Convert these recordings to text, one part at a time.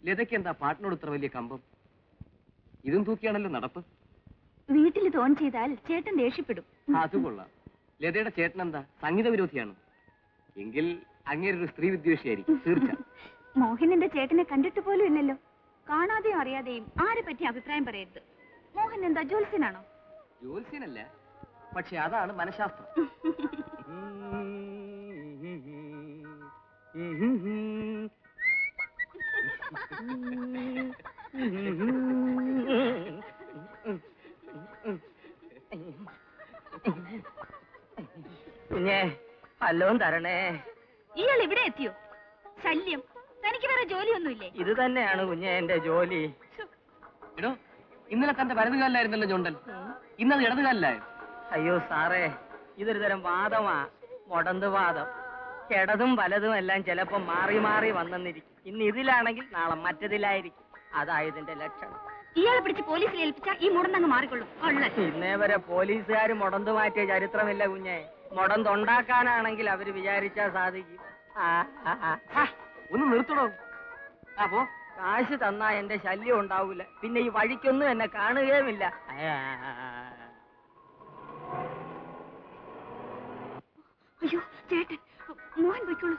ലതയ്ക്ക് എന്താ പാട്ടിനോട് ഇത്ര വലിയ കമ്പം? ഇതും തൂക്കിയാണല്ലോ നടപ്പ്. വീട്ടിൽ തോൺ ചെയ്താൽ ചേട്ടൻ ദേഷ്യപ്പെടും. അത് കൊള്ളാം. ലതയുടെ ചേട്ടൻ എന്താ സംഗീത വിരോധിയാണ്? എങ്കിൽ അങ്ങേരൊരു സ്ത്രീ വിദ്വേഷിയായിരിക്കും തീർച്ച. മോഹനന്റെ ചേട്ടനെ കണ്ടിട്ട് പോലും ഇല്ലല്ലോ. കാണാതെയും അറിയാതെയും ആരെ പറ്റി അഭിപ്രായം പറയരുത്. മോഹൻ എന്താ ജ്യോത്സ്യനാണോ? ജ്യോത്സ്യനല്ല, പക്ഷെ അതാണ് മനഃശാസ്ത്രം. കുഞ്ഞേ വല്ലതും തരണേ. ഇയാൾ ഇവിടെ എത്തിയോ? ശല്യം. തനിക്ക് വേറെ ജോലിയൊന്നുമില്ലേ? ഇത് തന്നെയാണ് കുഞ്ഞെ എന്റെ ജോലി. എടോ, ഇന്നലെ തന്റെ വലതുകാലിലായിരുന്നല്ലോ ചുണ്ടൽ, ഇന്നത് ഇടതുകാലിലായോ? അയ്യോ സാറേ, ഇതൊരു തരം വാദമാ, മുടന്ത് വാദം. ഇടതും വലതും എല്ലാം ചിലപ്പോ മാറി മാറി വന്നെന്നിരിക്കും. ഇന്ന് ഇതിലാണെങ്കിൽ നാളെ മറ്റതിലായിരിക്കും. അതായതിന്റെ ലക്ഷണം. ഇയാളെ പിടിച്ച് പോലീസിൽ ഏൽപ്പിച്ചാൽ ഈ മുടന്തങ്ങ് മാറിക്കൊള്ളും. ഇന്നേ വരെ പോലീസുകാർ മുടന്ത് മാറ്റിയ ചരിത്രമില്ല കുഞ്ഞെ. മുടന്തുണ്ടാക്കാനാണെങ്കിൽ അവര് വിചാരിച്ചാ സാധിക്കും. ഒന്ന് നിർത്തണോ? അപ്പോ കാശ് തന്നാ എന്റെ ശല്യം ഉണ്ടാവൂല. പിന്നെ ഈ വഴിക്കൊന്നും എന്നെ കാണുകയുമില്ല. അയ്യോ ചേട്ടൻ, മോഹൻ പോയിക്കോളൂ.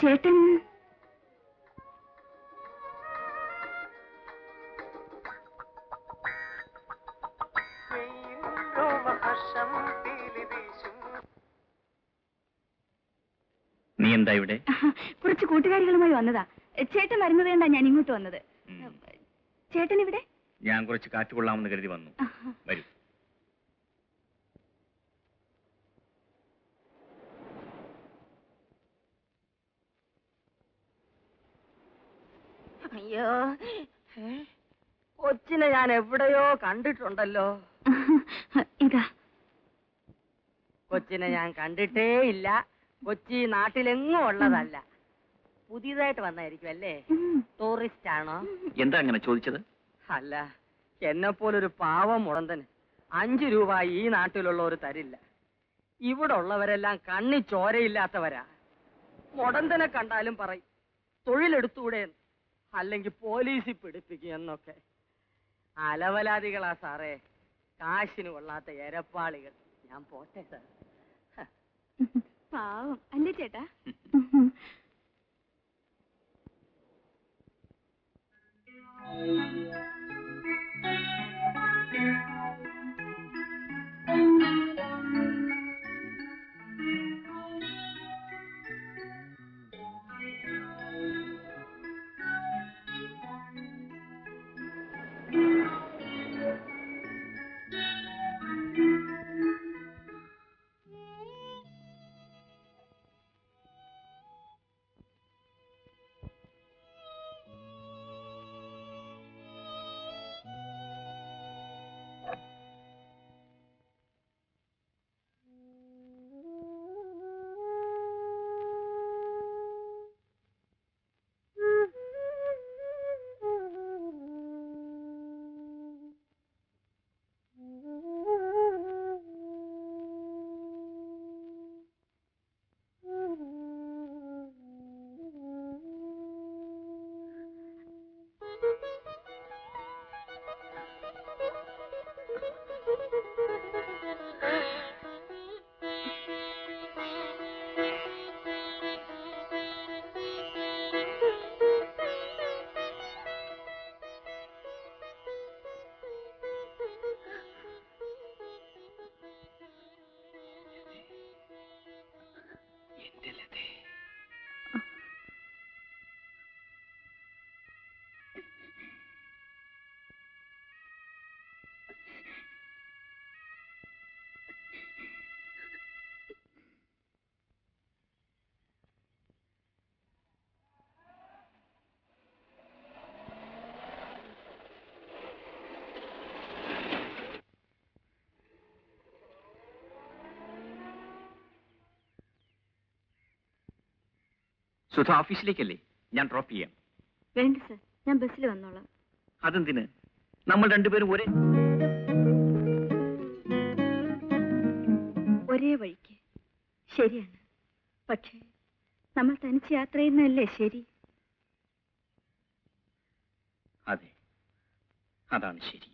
ചേട്ടൻ നീ എന്താ ഇവിടെ? കുറച്ച് കൂട്ടുകാരികളുമായി വന്നതാ. ചേട്ടൻ വരുന്നത് കൊണ്ടാ ഞാൻ ഇങ്ങോട്ട് വന്നത്. ചേട്ടൻ ഇവിടെ? ഞാൻ കുറച്ച് കാറ്റ് കൊള്ളാമെന്ന് കരുതി വന്നു. വരൂ. അയ്യോ, കൊച്ചിനെ ഞാൻ എവിടെയോ കണ്ടിട്ടുണ്ടല്ലോ. ഇതാ കൊച്ചിനെ ഞാൻ കണ്ടിട്ടേ ഇല്ല. കൊച്ചി നാട്ടിലെങ്ങും ഉള്ളതല്ല. പുതിയതായിട്ട് വന്നായിരിക്കും അല്ലേ? ടൂറിസ്റ്റ് ആണോ? എന്താ അങ്ങനെ ചോദിച്ചത്? അല്ല, എന്നെ പോലൊരു പാവം മുടന്തന് 5 രൂപ ഈ നാട്ടിലുള്ളവർ തരില്ല. ഇവിടെ ഉള്ളവരെല്ലാം കണ്ണി ചോരയില്ലാത്തവരാ. മുടന്തനെ കണ്ടാലും പറയും തൊഴിലെടുത്തൂടെ, അല്ലെങ്കിൽ പോലീസിൽ പിടിപ്പിക്കും എന്നൊക്കെ. അലവലാദികളാ സാറേ, കാശിന് കൊള്ളാത്ത എരപ്പാളികൾ. ഞാൻ പോട്ടെ സാർ. പാവം അല്ലേ ചേട്ടാ? സുധ ഓഫീസിലേക്കല്ലേ? ഞാൻ ഡ്രോപ്പ് ചെയ്യാം. വേണ്ട സർ, ഞാൻ ബസ്സിൽ വന്നോളാം. അതെന്തിന്? നമ്മൾ രണ്ടുപേരും ഒരേ ഒരേ വഴിക്ക്. ശരിയാണ്. പക്ഷേ നമ്മൾ തനിച്ച് യാത്ര ചെയ്യുന്നതല്ലേ ശരി? അതെ, അതാണ് ശരി.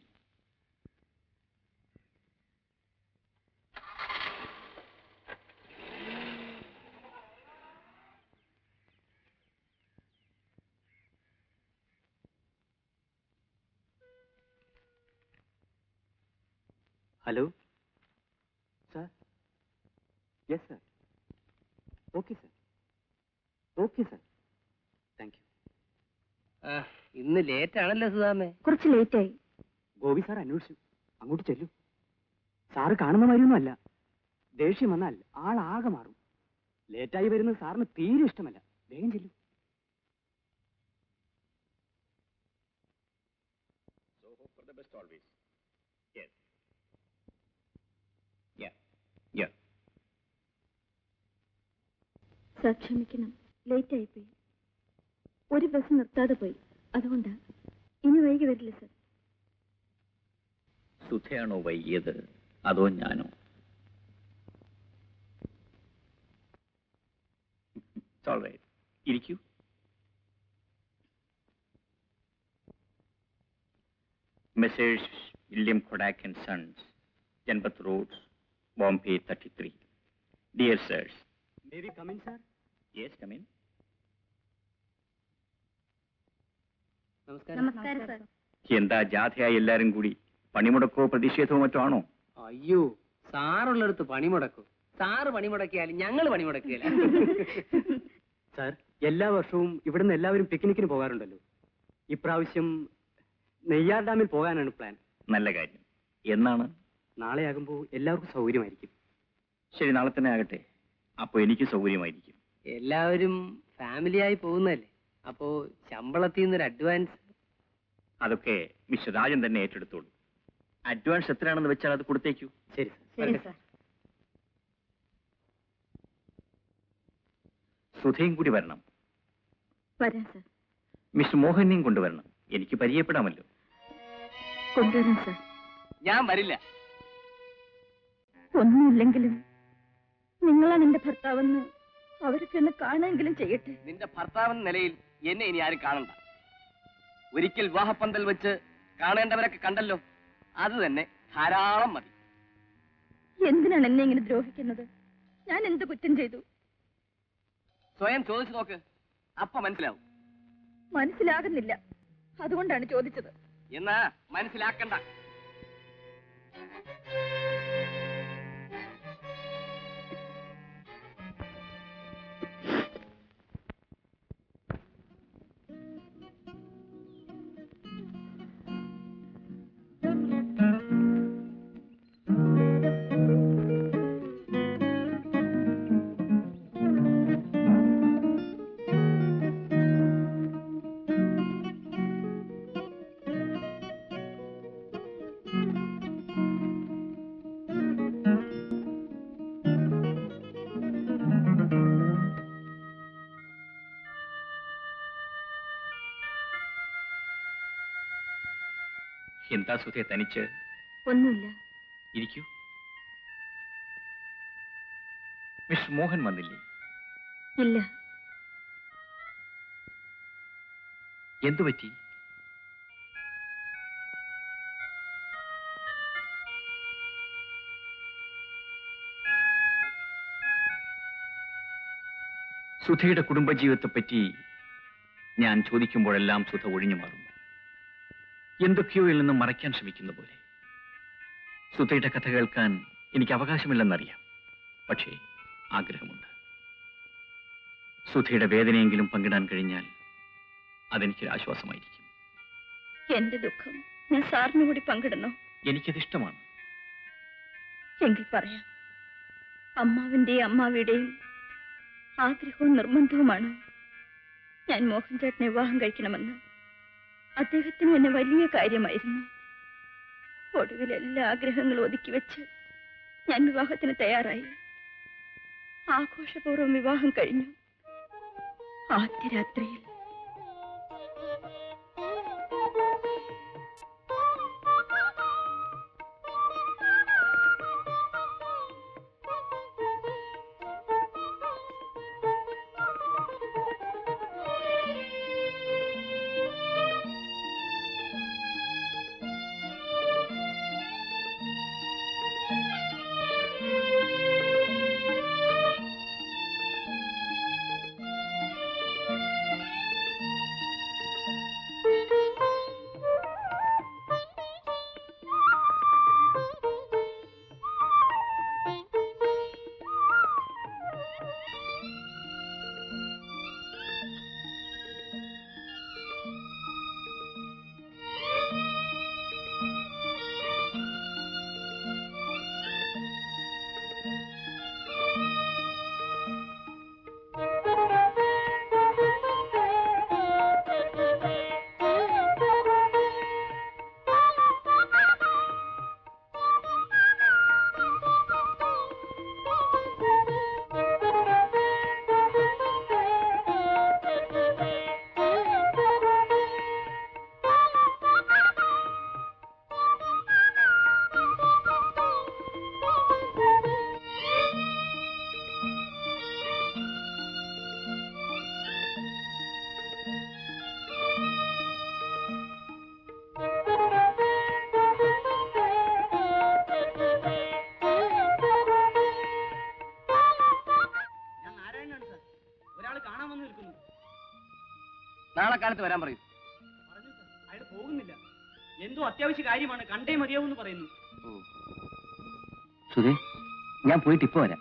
Hello sir. Yes sir. Okay sir. Okay sir. Thank you. ഇന്ന് ലേറ്റ് ആണല്ലോ സുധാമേ. കുറച്ച് ലേറ്റായി. ഗോപി സാർ അന്വേഷിച്ചു. അങ്ങോട്ട് ചെല്ലു. സാറ് കാണുന്ന മാതിരിയൊന്നും അല്ല. ദേഷ്യം വന്നാൽ ആളാകെ മാറും. ലേറ്റായി വരുന്നത് സാറിന് തീരെ ഇഷ്ടമല്ല. വേഗം ചെല്ലു. സാർ ക്ഷമിക്കണം, ലേറ്റ് ആയിപ്പോയി. ഒരു ബസ് നിർത്താതെ പോയി, അതുകൊണ്ടാ. ഇനി വൈകി വരില്ല സാർ. സുധയാണോ വൈകിയത് അതോ ഞാനോ? ഇരിക്കൂ. Messrs William Kodak and sons, Janpath road, Bombay 33. Dear sirs. May we come in, sir? Yes, come in. നമസ്കാരം സാർ. എന്താ ജാഥയായി എല്ലാരും കൂടി? പണിമുടക്കോ പ്രതിഷേധമോ മറ്റോ ആണോ? അയ്യോ, സാറുള്ളടുത്ത് പണിമുടക്കും. സാറ് പണിമുടക്കിയാലും ഞങ്ങൾ പണിമുടക്കിയല്ല. സാർ, എല്ലാ വർഷവും ഇവിടുന്ന് എല്ലാവരും പിക്നിക്കിന് പോകാറുണ്ടല്ലോ. ഇപ്രാവശ്യം നെയ്യാർ ഡാമിൽ പോകാനാണ് പ്ലാൻ. നല്ല കാര്യം. എന്നാണ്? നാളെയാകുമ്പോൾ എല്ലാവർക്കും സൗകര്യമായിരിക്കും. ശരി, നാളെ തന്നെ ആകട്ടെ. അപ്പൊ എനിക്ക് സൗകര്യമായിരിക്കും. എല്ലാവരും ഫാമിലിയായി പോകുന്നല്ലേ, അപ്പോ ശമ്പളത്തിൽ നിന്നൊരു അഡ്വാൻസ്. അതൊക്കെ മിസ്റ്റർ രാജൻ തന്നെ ഏറ്റെടുത്തോളൂ. അഡ്വാൻസ് എത്രയാണെന്ന് വെച്ചാൽ അത് കൊടുത്തേക്കൂ. ശരി ശരി സാർ. സുധയും കൂടി വരണം. വരാം സാർ. മിസ്റ്റർ മോഹനെയും കൊണ്ടുവരണം. എനിക്ക് പരിചയപ്പെടാമല്ലോ. കൊണ്ടുവരാം സാർ. ഞാൻ വരില്ല. ഒന്നുമില്ലെങ്കിലും നിങ്ങളാണ് എന്റെ ഭർത്താവെന്ന് അവർക്ക് എന്നെ കാണുമെങ്കിലും ചെയ്യട്ടെ. നിന്റെ ഭർത്താവെന്ന നിലയിൽ എന്നെ ഇനി ആരും കാണണ്ട. ഒരിക്കൽ വിവാഹപ്പന്തൽ വെച്ച് കാണേണ്ടവരൊക്കെ കണ്ടല്ലോ, അത് തന്നെ ധാരാളം മതി. എന്തിനാണ് എന്നെ ഇങ്ങനെ ദ്രോഹിക്കുന്നത്? ഞാൻ എന്ത് കുറ്റം ചെയ്തു? സ്വയം ചോദിച്ചു നോക്ക്, അപ്പൊ മനസ്സിലാവും. മനസ്സിലാകുന്നില്ല, അതുകൊണ്ടാണ് ചോദിച്ചത്. എന്നാ മനസ്സിലാക്കണ്ട. എന്താ സുധയെ തനിച്ച്? ഒന്നുമില്ല. ഇരിക്കൂ. മിസ്റ്റർ മോഹൻ വന്നില്ലേ? ഇല്ല. എന്തു പറ്റി? സുധയുടെ കുടുംബജീവിതത്തെപ്പറ്റി ഞാൻ ചോദിക്കുമ്പോഴെല്ലാം സുധ ഒഴിഞ്ഞു മാറുന്നു. എന്തൊക്കെയോ ഇതിൽ നിന്നും മറയ്ക്കാൻ ശ്രമിക്കുന്ന പോലെ. സുധയുടെ കഥ കേൾക്കാൻ എനിക്ക് അവകാശമില്ലെന്നറിയാം, പക്ഷേ ആഗ്രഹമുണ്ട്. സുധയുടെ വേദനയെങ്കിലും പങ്കിടാൻ കഴിഞ്ഞാൽ അതെനിക്കൊരു ആശ്വാസമായിരിക്കും. എന്റെ ദുഃഖം ഞാൻ സാറിന് കൂടി പങ്കിടണോ? എനിക്കതിഷ്ടമാണ്. എങ്കിൽ പറയാം. അമ്മാവിന്റെയും അമ്മാവിയുടെയും ആഗ്രഹവും നിർബന്ധവുമാണ് ഞാൻ മോഹൻ ചേട്ടനെ വിവാഹം കഴിക്കണമെന്ന്. അദ്ദേഹത്തിന് എന്നെ വലിയ കാര്യമായിരുന്നു. ഒടുവിൽ എല്ലാ ആഗ്രഹങ്ങളും ഒതുക്കി വെച്ച് ഞാൻ വിവാഹത്തിന് തയ്യാറായി. ആഘോഷപൂർവ്വം വിവാഹം കഴിഞ്ഞു. ആദ്യ രാത്രിയിൽ ഓണക്കാലത്ത് വരാൻ പറയൂ. അയാൾ പോകുന്നില്ല. എന്തോ അത്യാവശ്യ കാര്യമാണ്, കണ്ടേ മതിയാവൂന്ന് പറയുന്നു. സുധേ, ഞാൻ പോയിട്ട് ഇപ്പൊ വരാം.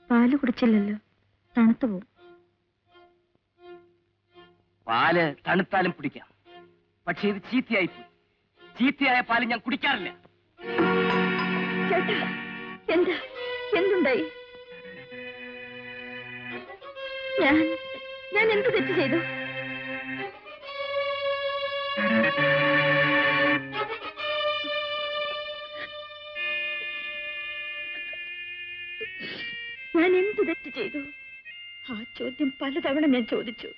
പാല് കുടിച്ചില്ലല്ലോ, തണുത്തു പോവും. പാല് തണുത്താലും കുടിക്കാം, പക്ഷെ ഇത് ചീത്തയായി പോയി. ചീത്തയായ പാല് ഞാൻ കുടിക്കാറില്ല. ചേട്ടാ, എന്താ, എന്തുണ്ടായി? ഞാൻ എന്ത് തെറ്റ് ചെയ്തു? ഞാൻ എന്ത് തെറ്റ് ചെയ്തു? ആ ചോദ്യം പലതവണ ഞാൻ ചോദിച്ചു.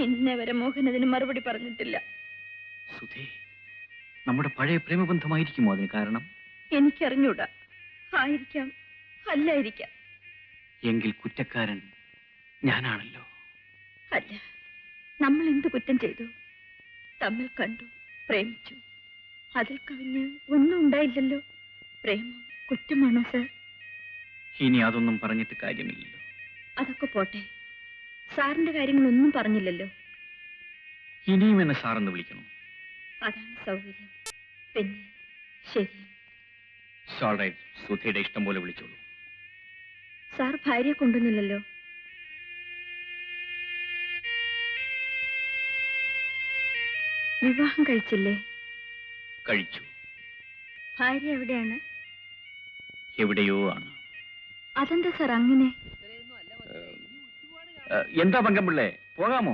ഇന്നേ വരെ മോഹൻ അതിന് മറുപടി പറഞ്ഞിട്ടില്ല. സുധേ, നമ്മുടെ പഴയ പ്രേമബന്ധമായിരിക്കുമോ അതിന് കാരണം? എനിക്കറിഞ്ഞൂടാ. ആയിരിക്കാം, അല്ലായിരിക്കാം. എങ്കിൽ കുറ്റക്കാരൻ ഞാനാണല്ലോ. അല്ല, നമ്മൾ എന്ത് കുറ്റം ചെയ്തു? തമ്മിൽ കണ്ടു, പ്രേമിച്ചു. അതിൽ കവിഞ്ഞ് ഒന്നും ഉണ്ടായില്ലല്ലോ. പ്രേമം കുറ്റമാണോ സർ? ഇനി അതൊന്നും പറഞ്ഞിട്ട് കാര്യമില്ലല്ലോ. അതൊക്കെ പോട്ടെ, സാറിന്റെ കാര്യങ്ങളൊന്നും പറഞ്ഞില്ലല്ലോ. ഇനിയും എന്നെ സാറെന്ന് വിളിക്കണം. അതാണ് സൗകര്യം. പിന്നെ ശരി, സുധയുടെ ഇഷ്ടം പോലെ വിളിച്ചോളൂ. സാർ ഭാര്യയെ കൊണ്ടുവന്നില്ലല്ലോ. വിവാഹം കഴിച്ചില്ലേ? കഴിച്ചു. ഭാര്യ എവിടെയാണ്? എവിടെയോ ആണ്. അതെന്താ സാർ അങ്ങനെ? എന്താ പങ്കമ്പിള്ളേ, പോകാമോ?